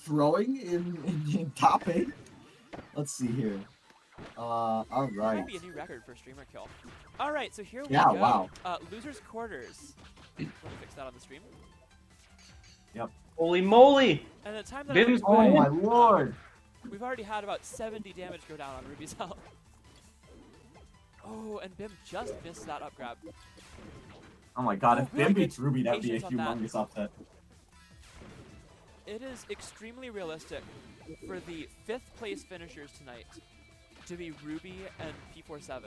throwing in top 8. Let's see here. All That right. might be a new record for streamer kill. All right, so here we Yeah, go. wow. Losers quarters. Let me fix that on the stream. Yep. Holy moly! And the time that Bim's I looked Oh away, my lord. we've already had about 70 damage go down on Ruby's health. Oh, and Bim just missed that up grab. Oh my god, Oh, if really Bim good beats Ruby, that'd be a patience on that. humongous upset. It is extremely realistic for the 5th place finishers tonight to be Ruby and P47.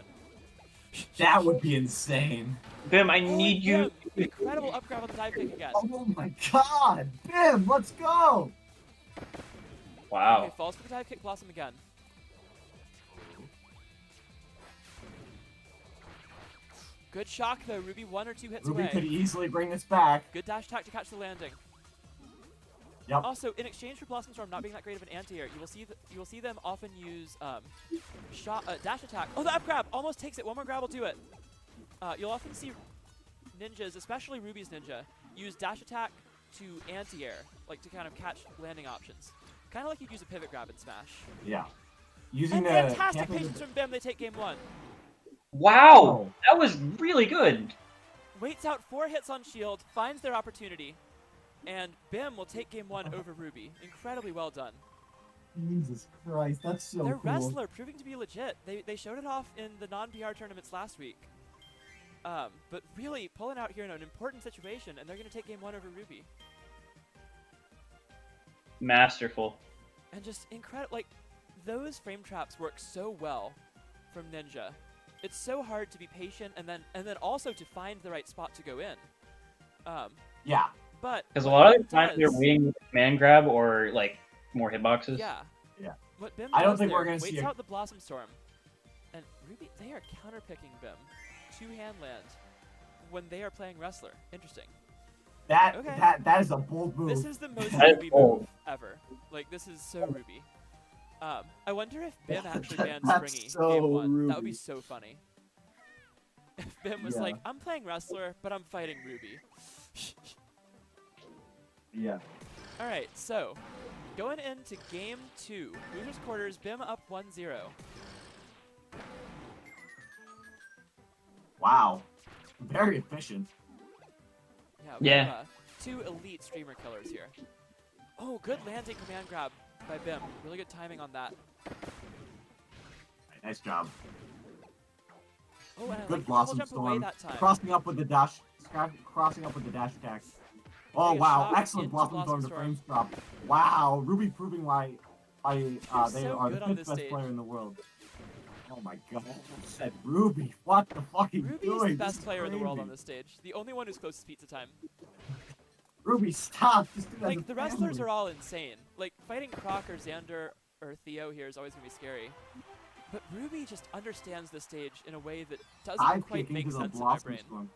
That would be insane. Bim, I Oh, need you. Bim, incredible up grab on the dive kick again. Oh my god. Bim, let's go. Wow. Okay, falls for the dive kick, Blossom again. Good shock though, Ruby 1 or 2 hits Ruby away. could easily bring this back. Good dash attack to catch the landing. Yep. Also, in exchange for Blossom Storm not being that great of an anti-air, you will see them often use dash attack. Oh, the up grab almost takes it. One more grab will do it. You'll often see ninjas, especially Ruby's ninja, use dash attack to anti-air, like to kind of catch landing options. Kind of like you'd use a pivot grab in Smash. Yeah. Using And the fantastic camping- patience from Bim. They take game 1. Wow! That was really good. Waits out 4 hits on shield, finds their opportunity, and Bim will take game 1 over Ruby. Incredibly well done. Jesus Christ, that's so Their cool. wrestler proving to be legit. They showed it off in the non-PR tournaments last week. But really pulling out here in an important situation, and they're going to take game 1 over Ruby. Masterful. And just incredible, like, those frame traps work so well from Ninja. It's so hard to be patient and then also to find the right spot to go in. Yeah. But Because a what lot Bim of the times they're does- waiting with command grab or like more hitboxes. Yeah. Yeah. What Bim I don't does think there, we're gonna waits see a- out the Blossom Storm. And Ruby, they are counterpicking Bim. 2-hand land when they are playing wrestler. Interesting. That Okay. that is a bold move. This is the most That is Ruby bold. move ever. Like, this is so Ruby. I wonder if Bim actually banned That's Springy so game 1. That would be Ruby. so funny. If Bim was Yeah. like, I'm playing wrestler, but I'm fighting Ruby. Yeah. Alright, so, going into game 2. Losers quarters, Bim up 1-0. Wow. Very efficient. Yeah, we Yeah. have 2 elite streamer killers here. Oh, good landing command grab by Bim. Really good timing on that. Nice job. Oh, and I Good like the double Blossom jump away Storm. that time. Crossing up with the dash. Crossing up with the dash attack. Oh Good wow! shot Excellent into Blossom Blossom Storm to Storm. frames drop. Wow! Ruby proving why they so are the good on 5th this best stage. player in the world. Oh my god! I said Ruby. What the fuck are you Ruby doing? is the This best is player in the world crazy. on this stage. The only one who's closest pizza time. Ruby, stop! Just do that as Like, a the wrestlers family. are all insane. Like, fighting Croc or Xander or Theo here is always going to be scary. But Ruby just understands the stage in a way that doesn't Dive quite kick make into the sense in my Blossom brain. Storm.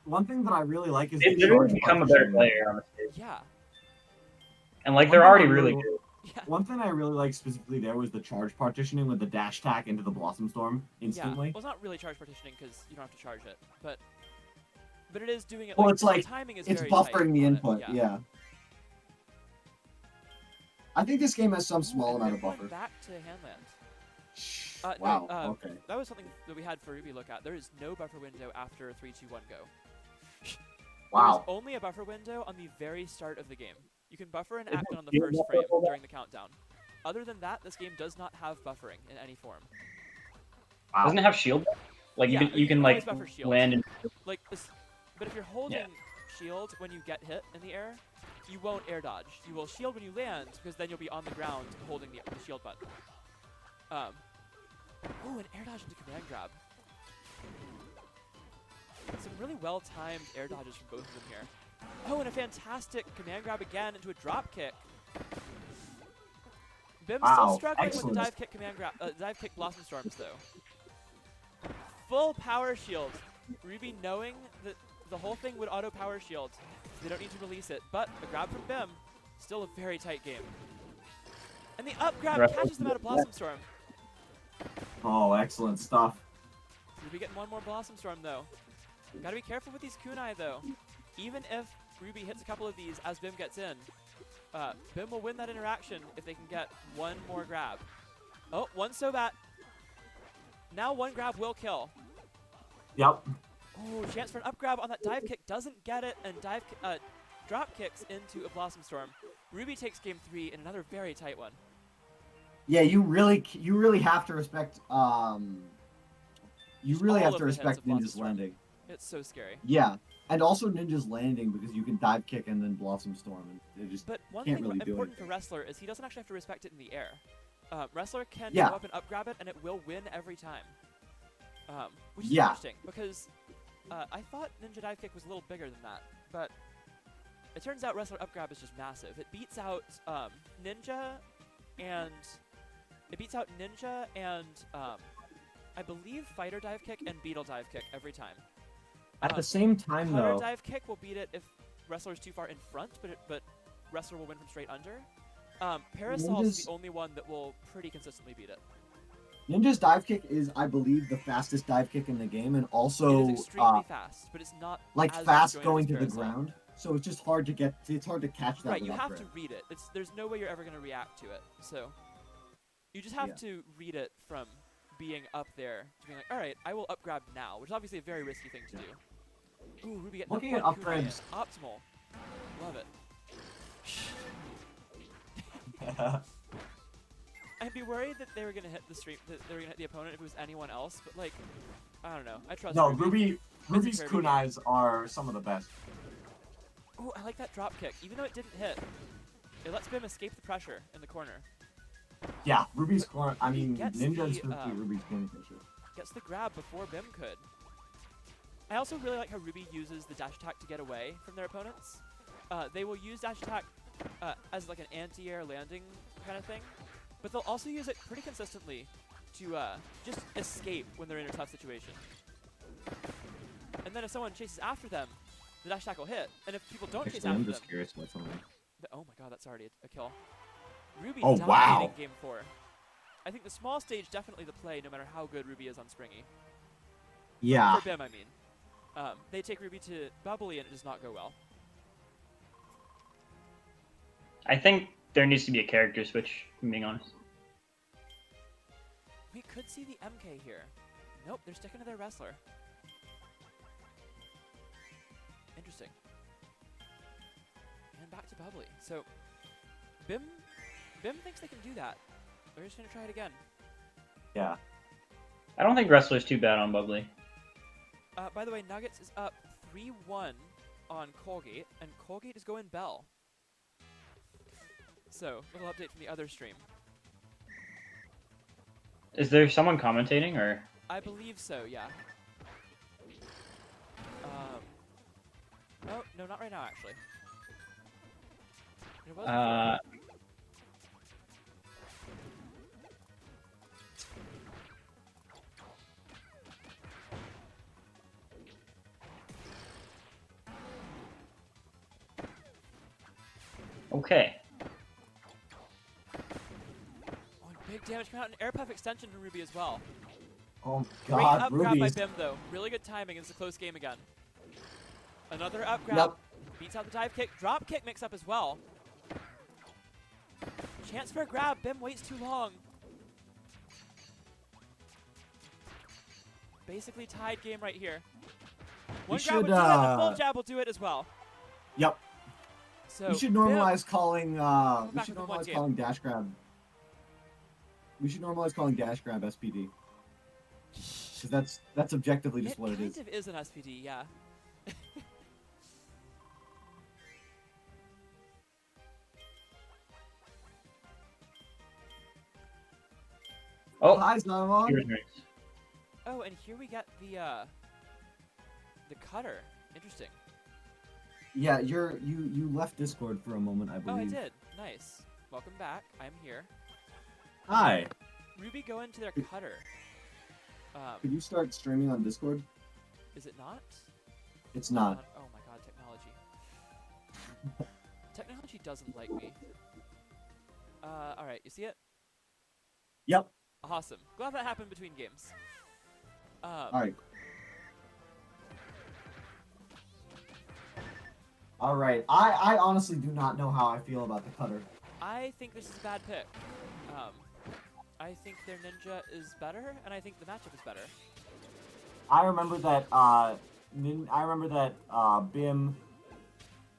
One thing that I really like is They the literally charge become a better partitioning. player on the stage. Yeah. And like One they're thing already I really really- good. Yeah. One thing I really like specifically there was the charge partitioning with the dash tack into the Blossom Storm Yeah. instantly. Well, it's not really charge partitioning because you don't have to charge it. But it is doing it Well, like, it's like- the timing is It's very buffering tight the on it, input, yeah. I think this game has some small Ooh, amount and of then going buffer. back to Handland. No, Wow, okay. That was something that we had for Ruby look at. There is no buffer window after 3, 2, 1, go. Wow. There's only a buffer window on the very start of the game. You can buffer an action on the first frame during the countdown. Other than that, this game does not have buffering in any form. Wow. Doesn't it have shield? Like Yeah, you can like always buffer shield. land and Like this, but if you're holding shield when you get hit in the air, you won't air dodge. You will shield when you land because then you'll be on the ground holding the shield button. Oh, an air dodge into command grab. Some really well-timed air dodges from both of them here. Oh, and a fantastic command grab again into a drop kick. Bim's still Wow, struggling excellent. with the dive kick command grab, dive kick Blossom Storms though. Full power shield. Ruby knowing that the whole thing would auto power shield. They don't need to release it, but a grab from Bim, still a very tight game. And the up grab catches them out of Blossom Storm. Oh, excellent stuff. Ruby getting one more Blossom Storm though. Gotta be careful with these kunai though. Even if Ruby hits a couple of these as Bim gets in, BIM will win that interaction if they can get one more grab. Oh, one so bad. Now one grab will kill. Yep. Oh, chance for an up grab on that dive kick. Doesn't get it, and drop kicks into a Blossom Storm. Ruby takes game 3 in another very tight one. Yeah, you really have to respect you really have to respect Ninja's landing. It's so scary. Yeah, and also Ninja's landing because you can dive kick and then Blossom Storm, and it just But one can't thing really do important anything. for Wrestler is he doesn't actually have to respect it in the air. Wrestler can Yeah. go up and up grab it, and it will win every time. Which is Yeah. interesting because I thought Ninja dive kick was a little bigger than that, but it turns out Wrestler up grab is just massive. It beats out Ninja and I believe Fighter dive kick and Beetle dive kick every time. At the same time, Cutter though, dive kick will beat it if Wrestler is too far in front, but Wrestler will win from straight under. Parasol is the only one that will pretty consistently beat it. Ninja's dive kick is, I believe, the fastest dive kick in the game, and also It is extremely fast, but it's not like as fast disjointed going as to the Parasol. ground. So it's just hard to get. It's hard to catch that. Right, you with have upgrade. to read it. There's no way you're ever going to react to it. So you just have to read it from being up there to being like, all right, I will up grab now, which is obviously a very risky thing to do. Ooh, Ruby getting Looking up at one upgrades. kunai. Optimal. Love it. I'd be worried that they were gonna hit the stream, that they were gonna hit the opponent if it was anyone else, but like, I don't know. I trust. No, Ruby's Ruby's Kirby. kunais are some of the best. Oh, I like that drop kick. Even though it didn't hit, it lets BIM escape the pressure in the corner. Yeah, Ruby's corner. I Ruby mean, gets Ninja's the, gonna beat Ruby's corner pressure. Gets the grab before BIM could. I also really like how Ruby uses the dash attack to get away from their opponents. They will use dash attack as like an anti-air landing kind of thing, but they'll also use it pretty consistently to just escape when they're in a tough situation. And then if someone chases after them, the dash attack will hit, and if people don't chase Actually, after I'm just them, curious about something. oh my god, that's already a kill. Ruby Oh, dominating wow. game 4. I think the small stage definitely the play, no matter how good Ruby is on Springy. Yeah. For BIM, I mean. They take Ruby to Bubbly, and it does not go well. I think there needs to be a character switch, if I'm being honest. We could see the MK here. Nope, they're sticking to their wrestler. Interesting. And back to Bubbly. So, BIM thinks they can do that. They're just going to try it again. Yeah. I don't think Wrestler's too bad on Bubbly. By the way, Nuggets is up 3-1 on Colgate, and Colgate is going Bell. So, little update from the other stream. Is there someone commentating, or? I believe so, yeah. Oh, no, not right now, actually. There was before. Okay. Oh, and big damage coming out, an air puff extension from Ruby as well. Oh Great God, up grab by Ruby's. BIM, though. Really good timing. It's a close game again. Another up grab. Yep. Beats out the dive kick. Drop kick mix up as well. Chance for a grab. BIM waits too long. Basically tied game right here. One grab would do it, and a full jab will do it as well. Yep. So We should BIM- normalize calling. We back should within one normalize game. calling dash grab. We should normalize calling dash grab SPD. Because that's objectively just what it is. It kind of is an SPD, yeah. Oh, Hi's not on. here's Nix. Oh, and here we get the cutter. Interesting. Yeah, you left Discord for a moment, I Oh, I believe. did. Nice. Welcome back. I'm here. Hi. Ruby go into their cutter. Could you start streaming on Discord? Is it not? It's not. Oh my god, technology. Technology doesn't like me. Alright, you see it? Yep. Awesome. Glad that happened between games. All right. All right. I honestly do not know how I feel about the cutter. I think this is a bad pick. I think their ninja is better, and I think the matchup is better. I remember that. Bim.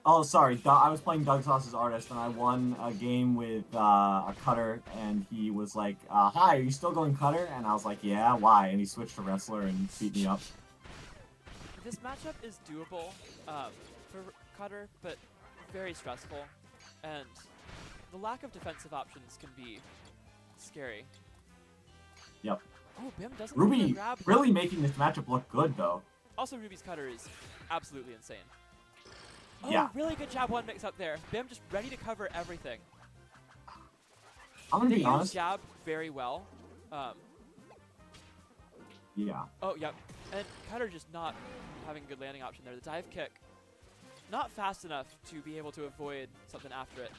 Oh, sorry. I was playing Doug Sauce's artist, and I won a game with a cutter, and he was like, "Hi, are you still going cutter?" And I was like, "Yeah, why?" And he switched to wrestler and beat me up. This matchup is doable for Cutter, but very stressful, and the lack of defensive options can be scary. Yep. Oh, Bim doesn't Ruby grab. really making this matchup look good, though. Also, Ruby's Cutter is absolutely insane. Oh, Yeah. really good jab one mix up there. Bim just ready to cover everything. I'm gonna They be use honest. jab very well. Yeah. Oh, yep. And Cutter just not having a good landing option there. The dive kick, not fast enough to be able to avoid something after it.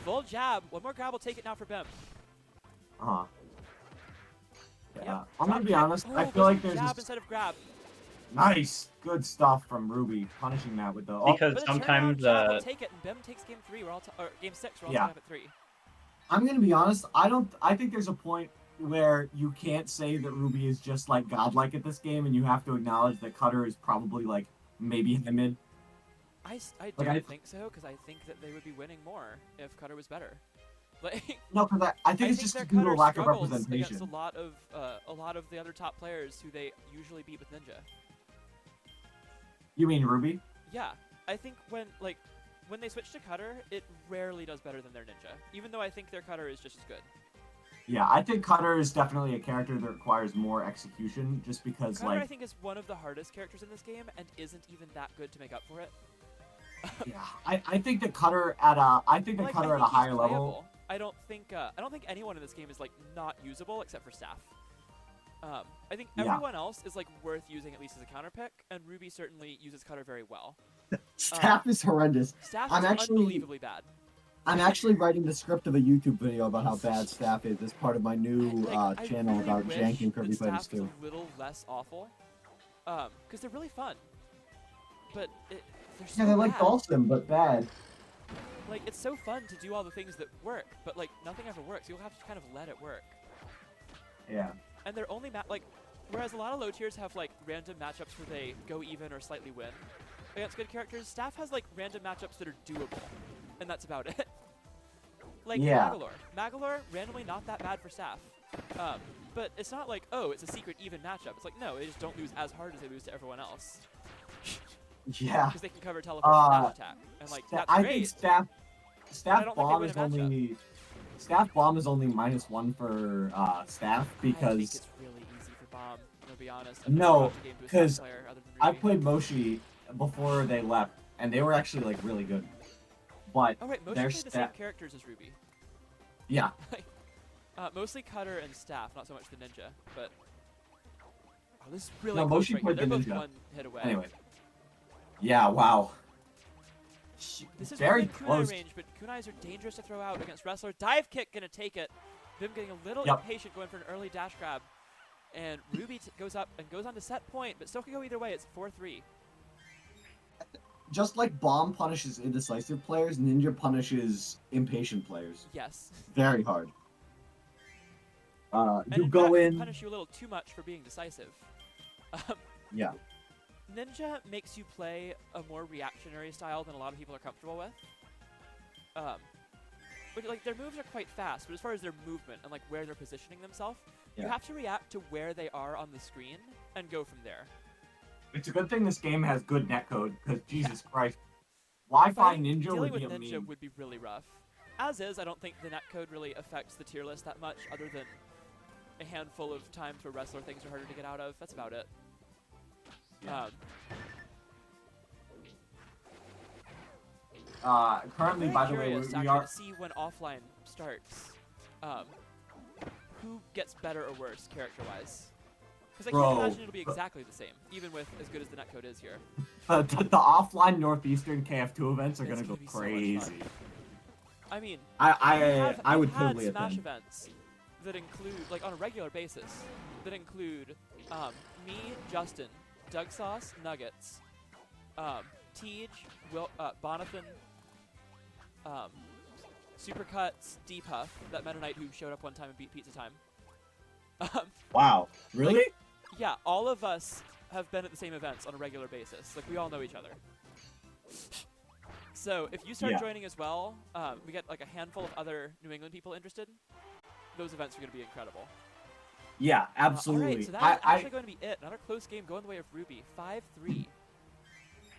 Full jab. One more grab will take it now for Bim. Uh-huh. Yeah. Yep. I'm gonna be Drop kick. honest. Oh, I goes feel like for there's jab this instead of grab. nice, good stuff from Ruby, punishing that with the. Because But a sometimes turnaround jab will take it, and Bim takes game 3. We're all or game 6. We're all Yeah. tied up at 3. I'm gonna be honest. I think there's a point where you can't say that Ruby is just like godlike at this game, and you have to acknowledge that Cutter is probably like maybe in the mid. I Like, don't I- think so, because I think that they would be winning more if Cutter was better. Like, No, because I think it's I just their due to a Cutter lack of struggles representation. against a lot of the other top players who they usually beat with Ninja. You mean Ruby? Yeah, I think when they switch to Cutter, it rarely does better than their Ninja, even though I think their Cutter is just as good. Yeah, I think Cutter is definitely a character that requires more execution, just because Cutter, I like think, is one of the hardest characters in this game and isn't even that good to make up for it. yeah, I think that Cutter at a Like, Cutter I at a think he's higher level. playable. I don't think anyone in this game is like not usable except for Staff. I think Yeah. everyone else is like worth using at least as a counter pick, and Ruby certainly uses Cutter very well. Staff is horrendous. Staff I'm is actually- unbelievably bad. I'm actually writing the script of a YouTube video about how bad Staff is as part of my new Like, I channel really about wish janking that Kirby players Staff was too. a little less awful, because they're really fun. But they're so Yeah, they're like bad. Dawson, but bad. Like, it's so fun to do all the things that work, but like nothing ever works. You'll have to kind of let it work. Yeah. And they're only whereas a lot of low tiers have like random matchups where they go even or slightly win against good characters. Staff has like random matchups that are doable, and that's about it. Like Yeah. Magalore randomly not that bad for Staff, but it's not like, oh, it's a secret even matchup. It's like, no, they just don't lose as hard as they lose to everyone else Yeah. because they can cover teleport and dash attack, and like that's I great. think Staff I don't think they Bomb win is a matchup. only Staff Bomb is only -1 for Staff I think because it's really easy for Bomb. To be honest, No, I've never watched a game to a Staff 'cause player other than I Ruby. played Moshi before they left, and they were actually like really good. But Oh right, Moshi their played the same sta- characters as Ruby. yeah, Mostly Cutter and Staff, not so much the Ninja, but oh, this is really No, close Moshi right here. played They're the both Ninja. one hit away. anyway. Yeah, wow. This is Very within kunai close. range, but kunais are dangerous to throw out against wrestler. Dive kick gonna take it. Bim getting a little Yep. impatient, going for an early dash grab, and Ruby goes up and goes on to set point, but still can go either way. It's 4-3. Just like Bomb punishes indecisive players, Ninja punishes impatient players Yes. very hard. And You in go fact, they in. punish you a little too much for being decisive. Yeah. Ninja makes you play a more reactionary style than a lot of people are comfortable with. But like their moves are quite fast, but as far as their movement and like where they're positioning themselves, you Yeah. have to react to where they are on the screen and go from there. It's a good thing this game has good netcode, because Jesus Christ, Wi-Fi Fighting- Ninja dealing would be with a Ninja meme. would be really rough. As is, I don't think the netcode really affects the tier list that much, other than a handful of times where wrestler things are harder to get out of. That's about it. Yeah. I'm Currently, very by the way, curious we actually are. to see when offline starts, who gets better or worse character-wise. Because I Bro, can't imagine it'll be exactly the same, even with as good as the netcode is here. The offline Northeastern KF2 events are It's gonna go gonna be so much fun. crazy. I mean, I would I've totally had Smash attend. events that include, like on a regular basis, that include me, Justin, Doug Sauce, Nuggets, Tej, Bonathan, Supercuts, Deepuff, that Meta Knight who showed up one time and beat Pizza Time. Wow. Really? Yeah, all of us have been at the same events on a regular basis. Like, we all know each other. So, if you start Yeah. joining as well, we get like a handful of other New England people interested. Those events are going to be incredible. Yeah, absolutely. Alright, so that's actually going to be it. Another close game going the way of Ruby. 5-3.